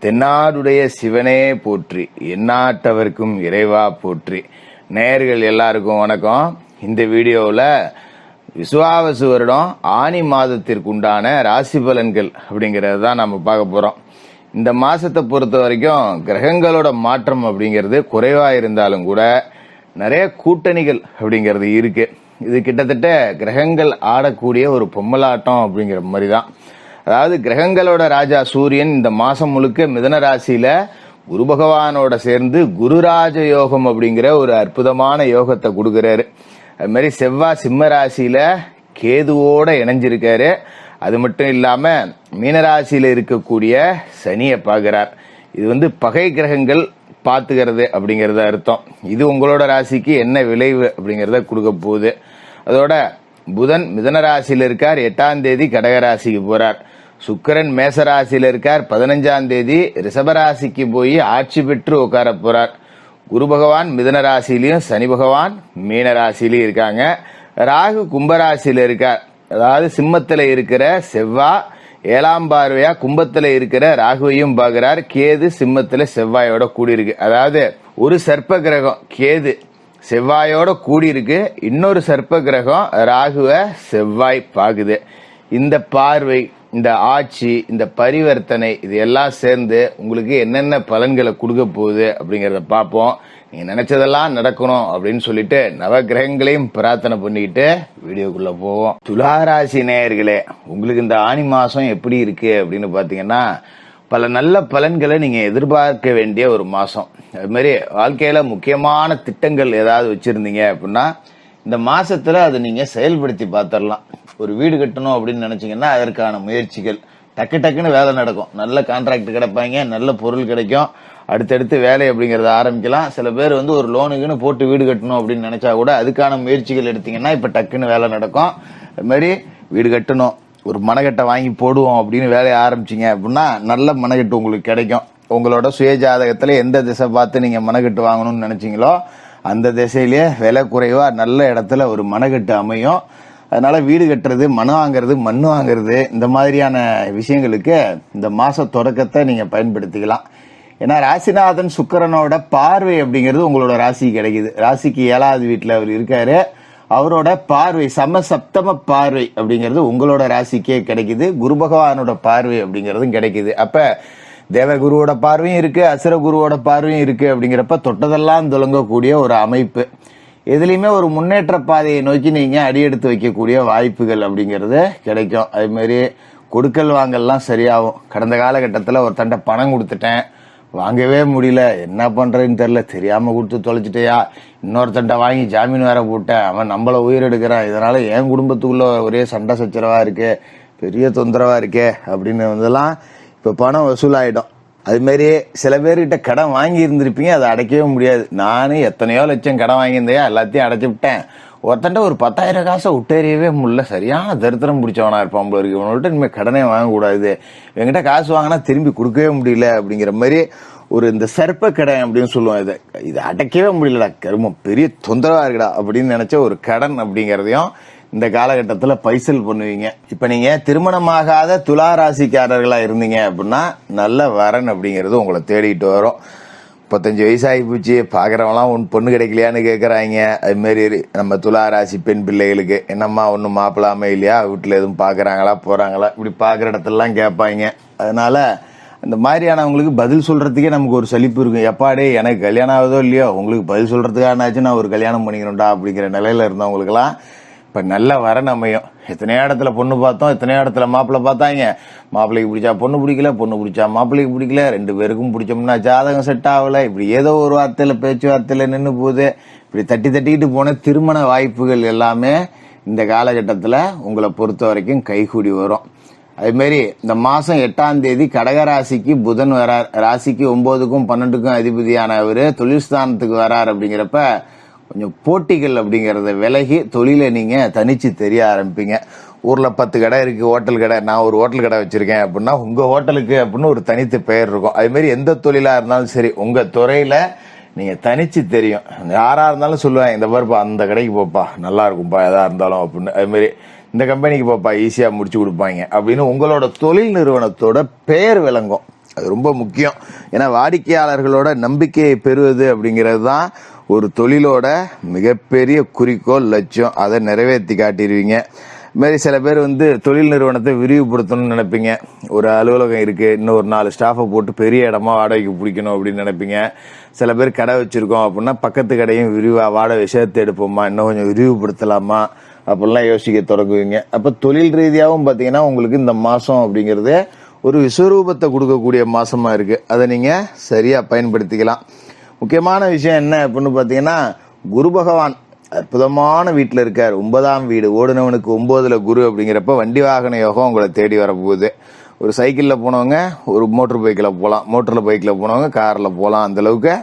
தென்னாடுடைய சிவனே போற்றி, எந்நாட்டவர்க்கும் இறைவா போற்றி. நேயர்கள் எல்லாருக்கும் வணக்கம். இந்த வீடியோவில் விசுவாவசு வருடம் ஆனி மாதத்திற்குண்டான ராசி பலன்கள் அப்படிங்கிறது தான் நம்ம பார்க்க போகிறோம். இந்த மாதத்தை பொறுத்த வரைக்கும் கிரகங்களோட மாற்றம் அப்படிங்கிறது குறைவாக இருந்தாலும் கூட நிறைய கூட்டணிகள் அப்படிங்கிறது இருக்கு. இது கிட்டத்தட்ட கிரகங்கள் ஆடக்கூடிய ஒரு பொம்மலாட்டம் அப்படிங்கிற மாதிரி தான். அதாவது கிரகங்களோட ராஜா சூரியன் இந்த மாசம் முழுக்க மிதன ராசியில குரு பகவானோட சேர்ந்து குருராஜ யோகம் அப்படிங்கிற ஒரு அற்புதமான யோகத்தை கொடுக்கிறாரு. அது மாதிரி செவ்வாய் சிம்ம ராசியில கேதுவோட இணைஞ்சிருக்காரு. அது மட்டும் இல்லாம மீனராசியில இருக்கக்கூடிய சனியை பார்க்கிறார். இது பகை கிரகங்கள் பார்த்துக்கிறது அப்படிங்கறத அர்த்தம். இது உங்களோட ராசிக்கு என்ன விளைவு அப்படிங்கறத கொடுக்க போகுது. அதோட புதன் மிதன ராசியில இருக்கார், 8ஆம் தேதி கடகராசிக்கு போறார். சுக்கிரன் மேசராசியில இருக்கார், 15ஆம் தேதி ரிஷபராசிக்கு போய் ஆட்சி பெற்று உட்கார போறார். குரு பகவான் மிதன ராசியிலையும் சனி பகவான் மீன ராசியிலையும் இருக்காங்க. ராகு கும்பராசியில இருக்கார். அதாவது சிம்மத்துல இருக்கிற செவ்வாய் 7ஆம் பார்வையா கும்பத்துல இருக்கிற ராகுவையும் பார்க்கிறார். கேது சிம்மத்துல செவ்வாயோட கூடி இருக்கு. அதாவது ஒரு சர்ப்ப கிரகம் கேது செவ்வாயோட கூடி இருக்கு, இன்னொரு சர்ப்ப கிரகம் ராகுவ செவ்வாய் பாக்குது. இந்த பார்வை, இந்த ஆட்சி, இந்த பரிவர்த்தனை, இது எல்லாம் சேர்ந்து உங்களுக்கு என்னென்ன பலன்களை கொடுக்க போகுது அப்படிங்கறத பார்ப்போம். நீங்க நினைச்சதெல்லாம் நடக்கணும் அப்படின்னு சொல்லிட்டு நவ கிரகங்களையும் பிரார்த்தனை பண்ணிக்கிட்டு வீடியோக்குள்ள போவோம். துளாராசி நேயர்களே, உங்களுக்கு இந்த ஆனி மாசம் எப்படி இருக்கு அப்படின்னு பாத்தீங்கன்னா பல நல்ல பலன்களை நீங்க எதிர்பார்க்க வேண்டிய ஒரு மாசம். அது மாதிரி வாழ்க்கையில முக்கியமான திட்டங்கள் ஏதாவது வச்சிருந்தீங்க அப்படின்னா இந்த மாசத்துல அதை நீங்க செயல்படுத்தி பார்த்துடலாம். ஒரு வீடு கட்டணும் அப்படின்னு நினைச்சீங்கன்னா அதற்கான முயற்சிகள் டக்கு டக்குன்னு வேலை நடக்கும். நல்ல கான்ட்ராக்ட் கிடைப்பாங்க, நல்ல பொருள் கிடைக்கும், அடுத்தடுத்து வேலை அப்படிங்கறத ஆரம்பிக்கலாம். சில பேர் ஒரு லோனுக்குன்னு போட்டு வீடு கட்டணும் அப்படின்னு நினைச்சா கூட அதுக்கான முயற்சிகள் எடுத்தீங்கன்னா இப்ப டக்குன்னு வேலை நடக்கும். அது மாதிரி வீடு கட்டணும், ஒரு மனக்கட்டை வாங்கி போடுவோம் அப்படின்னு வேலையை ஆரம்பிச்சிங்க அப்படின்னா நல்ல மனக்கட்டு உங்களுக்கு கிடைக்கும். உங்களோட சுய ஜாதகத்துல எந்த திசை பார்த்து நீங்க மனக்கட்டு வாங்கணும்னு நினைச்சீங்களோ அந்த திசையிலேயே விலை குறைவா நல்ல இடத்துல ஒரு மனக்கட்டு அமையும். அதனால வீடு கட்டுறது, மனம் வாங்குறது, மண் வாங்குறது, இந்த மாதிரியான விஷயங்களுக்கு இந்த மாச தொடக்கத்தை நீங்க பயன்படுத்திக்கலாம். ஏன்னா ராசிநாதன் சுக்கிரனோட பார்வை அப்படிங்கிறது உங்களோட ராசிக்கு கிடைக்குது. ராசிக்கு 7ஆவது வீட்டுல அவர் இருக்காரு. அவரோட பார்வை சமசப்தம பார்வை அப்படிங்கிறது உங்களோட ராசிக்கே கிடைக்குது. குரு பகவானோட பார்வை அப்படிங்கறதும் கிடைக்குது. அப்ப தேவகுருவோட பார்வையும் இருக்கு, அசுர குருவோட பார்வையும் இருக்கு. அப்படிங்கிறப்ப தொட்டதெல்லாம் தொடங்கக்கூடிய ஒரு அமைப்பு. எதுலையுமே ஒரு முன்னேற்ற பாதையை நோக்கி நீங்க அடி எடுத்து வைக்கக்கூடிய வாய்ப்புகள் அப்படிங்கிறது கிடைக்கும். அதே மாதிரி கொடுக்கல் வாங்கல்லாம் சரியாகும். கடந்த காலகட்டத்தில் ஒரு தண்டை பணம் கொடுத்துட்டேன், வாங்கவே முடியல, என்ன பண்றதுன்னு தெரியல, தெரியாம கொடுத்து தொலைச்சிட்டியா, இன்னொருத்தண்ட வாங்கி ஜாமீன் வேற போட்டேன், அவன் நம்மள உயிரெடுக்கிறான், இதனால என் குடும்பத்துக்குள்ள ஒரே சண்டை சச்சரவா இருக்கு, பெரிய தொந்தரவா இருக்கே அப்படின்னு இப்ப பணம் வசூலாயிடும். அது மாதிரி சில பேர்கிட்ட கடன் வாங்கி இருந்திருப்பீங்க, அதை அடைக்கவே முடியாது. நானும் எத்தனையோ லட்சம் கடன் வாங்கியிருந்தையா, எல்லாத்தையும் அடைச்சு விட்டேன். ஒருத்தண்ட ஒரு 10,000 காசை விட்டேறியவே முடியல, சரியான தரித்திரம் பிடிச்சவனா இருப்பான் போல இருக்கு, இவனோட இனிமேல் கடனே வாங்கக்கூடாது, என்கிட்ட காசு வாங்கினா திரும்பி கொடுக்கவே முடியல அப்படிங்கிற மாதிரி ஒரு இந்த சர்ப்ப கடன் அப்படின்னு சொல்லுவோம். இது அடைக்கவே முடியலடா, கருமம் பெரிய தொந்தரவா இருக்குடா அப்படின்னு நினைச்ச ஒரு கடன் அப்படிங்கறதையும் இந்த காலகட்டத்துல பைசல் பண்ணுவீங்க. இப்ப நீங்க திருமணமாகாத துலா ராசிக்காரர்களா இருந்தீங்க அப்படின்னா நல்ல வரன் அப்படிங்கிறது உங்களை தேடிட்டு வரும். 35 வயசாகி போச்சு, பாக்குறவங்களாம் பொண்ணு கிடைக்கலையான்னு கேட்கறாங்க. அது மாதிரி நம்ம துலா ராசி பெண் பிள்ளைகளுக்கு என்னம்மா ஒன்னும் மாப்பிளாம இல்லையா, வீட்டுல எதுவும் பாக்குறாங்களா போறாங்களா, இப்படி பாக்குற இடத்துலலாம் கேட்பாங்க. அதனால அந்த மாதிரியானவங்களுக்கு பதில் சொல்றதுக்கே நமக்கு ஒரு சலிப்பு இருக்கும். எப்பாடே எனக்கு கல்யாணம் ஆகுதோ இல்லையோ, உங்களுக்கு பதில் சொல்றதுக்கானாச்சும் நான் ஒரு கல்யாணம் பண்ணிக்கணும்டா அப்படிங்கிற நிலையில இருந்தவங்களுக்குலாம் இப்ப நல்ல வரன் அமையும். எத்தனையோ இடத்துல பொண்ணு பார்த்தோம், எத்தனையோ இடத்துல மாப்பிள்ளை பார்த்தாங்க, மாப்பிள்ளைக்கு பிடிச்சா பொண்ணு பிடிக்கல, பொண்ணு பிடிச்சா மாப்பிள்ளைக்கு பிடிக்கல, 2 பேருக்கும் பிடிச்சோம்னா ஜாதகம் செட் ஆகல, இப்படி ஏதோ ஒரு வார்த்தையில பேச்சுவார்த்தையில நின்று போகுது. இப்படி தட்டிக்கிட்டு போன திருமண வாய்ப்புகள் எல்லாமே இந்த காலகட்டத்துல உங்களை பொறுத்த வரைக்கும் கைகூடி வரும். அதே மாதிரி இந்த மாசம் 8ஆம் தேதி கடகராசிக்கு புதன் வரார். ராசிக்கு 9க்கும் 12க்கும் அதிபதியான அவரு தொழில் ஸ்தானத்துக்கு வரார். அப்படிங்கிறப்ப கொஞ்சம் போட்டிகள் அப்படிங்கறத விலகி தொழிலை நீங்க தனிச்சு தெரிய ஆரம்பிப்பீங்க. ஊர்ல 10 கடை இருக்கு, ஹோட்டல் கடை, நான் ஒரு ஹோட்டல் கடை வச்சிருக்கேன் அப்படின்னா உங்க ஹோட்டலுக்கு அப்படின்னு ஒரு தனித்து பெயர் இருக்கும். அதே மாதிரி எந்த தொழிலா இருந்தாலும் சரி உங்க துறையில நீங்க தனிச்சு தெரியும். யாரா இருந்தாலும் சொல்லுவாங்க, இந்த பாருப்பா அந்த கடைக்கு போப்பா நல்லா இருக்கும்பா எதா இருந்தாலும் அப்படின்னு. அது மாதிரி இந்த கம்பெனிக்கு போப்பா ஈஸியா முடிச்சு கொடுப்பாங்க அப்படின்னு உங்களோட தொழில் நிறுவனத்தோட பெயர் விளங்கும். அது ரொம்ப முக்கியம். ஏன்னா வாடிக்கையாளர்களோட நம்பிக்கையை பெறுவது அப்படிங்கிறது தான் ஒரு தொழிலோட மிகப்பெரிய குறிக்கோள், லட்சியம். அதை நிறைவேற்றி காட்டிடுவீங்க. இது மாதிரி சில பேர் தொழில் நிறுவனத்தை விரிவுபடுத்தணும்னு நினைப்பீங்க. ஒரு அலுவலகம் இருக்கு, இன்னும் ஒரு 4 ஸ்டாஃபை போட்டு பெரிய இடமா வாடகைக்கு பிடிக்கணும் அப்படின்னு நினைப்பீங்க. சில பேர் கடை வச்சிருக்கோம் அப்படின்னா பக்கத்து கடையும் வாடகை சேர்த்து எடுப்போமா, இன்னும் கொஞ்சம் விரிவுபடுத்தலாமா அப்படிலாம் யோசிக்க தொடங்குவீங்க. அப்ப தொழில் ரீதியாகவும் பாத்தீங்கன்னா உங்களுக்கு இந்த மாசம் அப்படிங்கிறது ஒரு விஸ்வரூபத்தை கொடுக்கக்கூடிய மாசமா இருக்கு. அதை நீங்க சரியா பயன்படுத்திக்கலாம். முக்கியமான விஷயம் என்ன அப்படின்னு பாத்தீங்கன்னா, குரு பகவான் அற்புதமான வீட்டுல இருக்காரு. 9ஆம் வீடு, ஓடுனவனுக்கு 9ல குரு அப்படிங்கிறப்ப வண்டி வாகன யோகம் உங்களை தேடி வரப்போகுது. ஒரு சைக்கிள்ல போனவங்க ஒரு மோட்டர் பைக்கில் போகலாம், மோட்டர் பைக்கில் போனவங்க கார்ல போகலாம். அந்த அளவுக்கு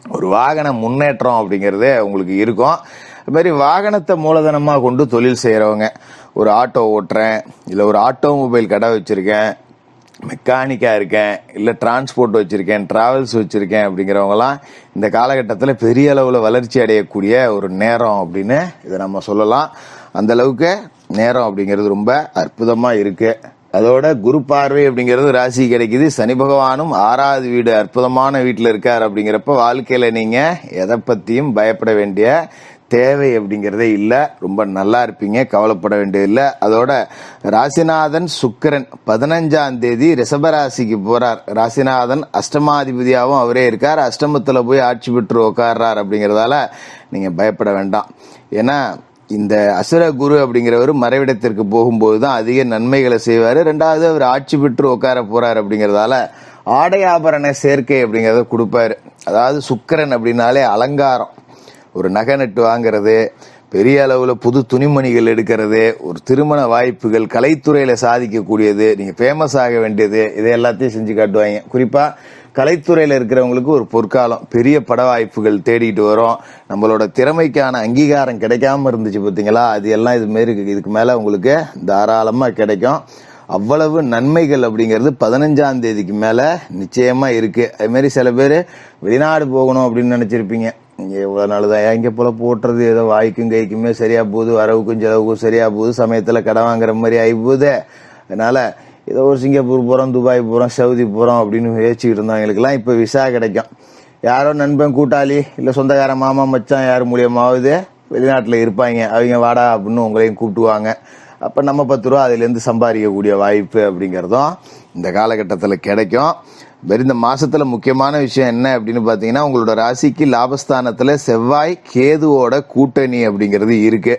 ஒரு வாகன முன்னேற்றம் அப்படிங்கிறது உங்களுக்கு இருக்கும். அது மாதிரி வாகனத்தை மூலதனமாக கொண்டு தொழில் செய்கிறவங்க, ஒரு ஆட்டோ ஓட்டுறேன், இல்லை ஒரு ஆட்டோமொபைல் கடை வச்சுருக்கேன், மெக்கானிக்காக இருக்கேன், இல்லை டிரான்ஸ்போர்ட் வச்சுருக்கேன், டிராவல்ஸ் வச்சுருக்கேன் அப்படிங்கிறவங்களாம் இந்த காலகட்டத்தில் பெரிய அளவில் வளர்ச்சி அடையக்கூடிய ஒரு நேரம் அப்படின்னு இதை நம்ம சொல்லலாம். அந்த அளவுக்கு நேரம் அப்படிங்கிறது ரொம்ப அற்புதமாக இருக்குது. அதோட குரு பார்வை அப்படிங்கிறது ராசி கிடைக்குது. சனி பகவானும் 6வது வீடு அற்புதமான வீட்டில் இருக்கார். அப்படிங்கிறப்ப வாழ்க்கையில நீங்க எதை பத்தியும் பயப்பட வேண்டிய தேவை அப்படிங்கிறதே இல்லை. ரொம்ப நல்லா இருப்பீங்க, கவலைப்பட வேண்டியதில்லை. அதோட ராசிநாதன் சுக்கிரன் 15ஆம் தேதி ரிஷபராசிக்கு போறார். ராசிநாதன் அஷ்டமாதிபதியாகவும் அவரே இருக்கார். அஷ்டமத்துல போய் ஆட்சி பெற்று உட்கார்றார். அப்படிங்கிறதால நீங்க பயப்பட வேண்டாம். ஏன்னா இந்த அசுர குரு அப்படிங்கிறவர் மறைவிடத்திற்கு போகும்போது தான் அதிக நன்மைகளை செய்வாரு. 2வது அவர் ஆட்சி பெற்று உட்கார போறாரு. அப்படிங்கிறதால ஆடை ஆபரண சேர்க்கை அப்படிங்கிறத கொடுப்பாரு. அதாவது சுக்கிரன் அப்படின்னாலே அலங்காரம், ஒரு நகை நட்டு வாங்கிறது, பெரிய அளவுல புது துணிமணிகள் எடுக்கிறது, ஒரு திருமண வாய்ப்புகள், கலைத்துறையில சாதிக்கக்கூடியது, நீங்க ஃபேமஸ் ஆக வேண்டியது, இதை எல்லாத்தையும் செஞ்சு காட்டுவாங்க. குறிப்பா கலைத்துறையில இருக்கிறவங்களுக்கு ஒரு பொற்காலம், பெரிய பட வாய்ப்புகள் தேடிட்டு வரும். நம்மளோட திறமைக்கான அங்கீகாரம் கிடைக்காம இருந்துச்சு பார்த்தீங்களா, அது எல்லாம் இதுக்கு மேல உங்களுக்கு தாராளமா கிடைக்கும். அவ்வளவு நன்மைகள் அப்படிங்கிறது 15ஆம் தேதிக்கு மேல நிச்சயமா இருக்கு. அது மாதிரி சில பேர் வெளிநாடு போகணும் அப்படின்னு நினைச்சிருப்பீங்க. இவ்வளவு நாளுதான் எங்க போல போட்டுறது, ஏதோ வாய்க்கும் கைக்குமே சரியா போகுது, வரவுக்கும் செலவுக்கும் சரியா போகுது, சமயத்துல கடன் வாங்குற மாதிரி ஆகி போகுது. அதனால ஏதோ ஒரு சிங்கப்பூர் போறோம், துபாய் போறோம், சவுதி போறோம் அப்படின்னு யோசிச்சுக்கிட்டு இருந்தவங்களுக்குலாம் இப்ப விசா கிடைக்கும். யாரோ நண்பன், கூட்டாளி, இல்ல சொந்தக்கார மாமா மச்சான் யார் மூலியமாவது வெளிநாட்டுல இருப்பாங்க. அவங்க வாடா அப்படின்னு உங்களையும் கூப்பிட்டுவாங்க. அப்ப நம்ம 10 ரூபா அதுல இருந்து சம்பாதிக்கக்கூடிய வாய்ப்பு அப்படிங்கறதும் இந்த காலகட்டத்துல கிடைக்கும். இந்த மாசத்துல முக்கியமான விஷயம் என்ன அப்படின்னு பாத்தீங்கன்னா, உங்களோட ராசிக்கு லாபஸ்தானத்துல செவ்வாய் கேதுவோட கூட்டணி அப்படிங்கிறது இருக்கு.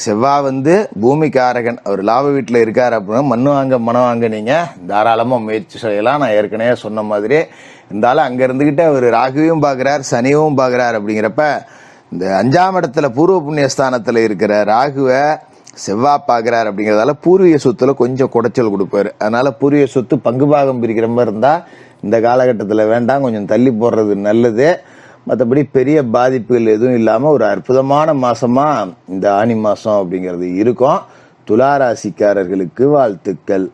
செவ்வாய் பூமிக்காரகன், அவர் லாப வீட்டுல இருக்காரு. அப்படின்னா மண்ணு வாங்க மனம் வாங்க நீங்க தாராளமா முயற்சி செய்யலாம். நான் ஏற்கனவே சொன்ன மாதிரி இருந்தாலும் அங்க இருந்துகிட்டு அவர் ராகுவையும் பாக்குறார், சனியும் பாக்குறார். அப்படிங்கிறப்ப இந்த 5ஆம் இடத்துல பூர்வ புண்ணியஸ்தானத்துல இருக்கிற ராகுவை செவ்வாய் பாக்குறாரு. அப்படிங்கறதால பூர்வீக சொத்துல கொஞ்சம் குடைச்சல் கொடுப்பாரு. அதனால பூர்வீக சொத்து பங்கு பாகம் பிரிக்கிற மாதிரி இருந்தா இந்த காலகட்டத்துல வேண்டாம், கொஞ்சம் தள்ளி போடுறது நல்லது. மற்றபடி பெரிய பாதிப்புகள் எதுவும் இல்லாம ஒரு அற்புதமான மாசமா இந்த ஆனி மாசம் அப்படிங்கிறது இருக்கும். துலா ராசிக்காரர்களுக்கு வாழ்த்துக்கள்.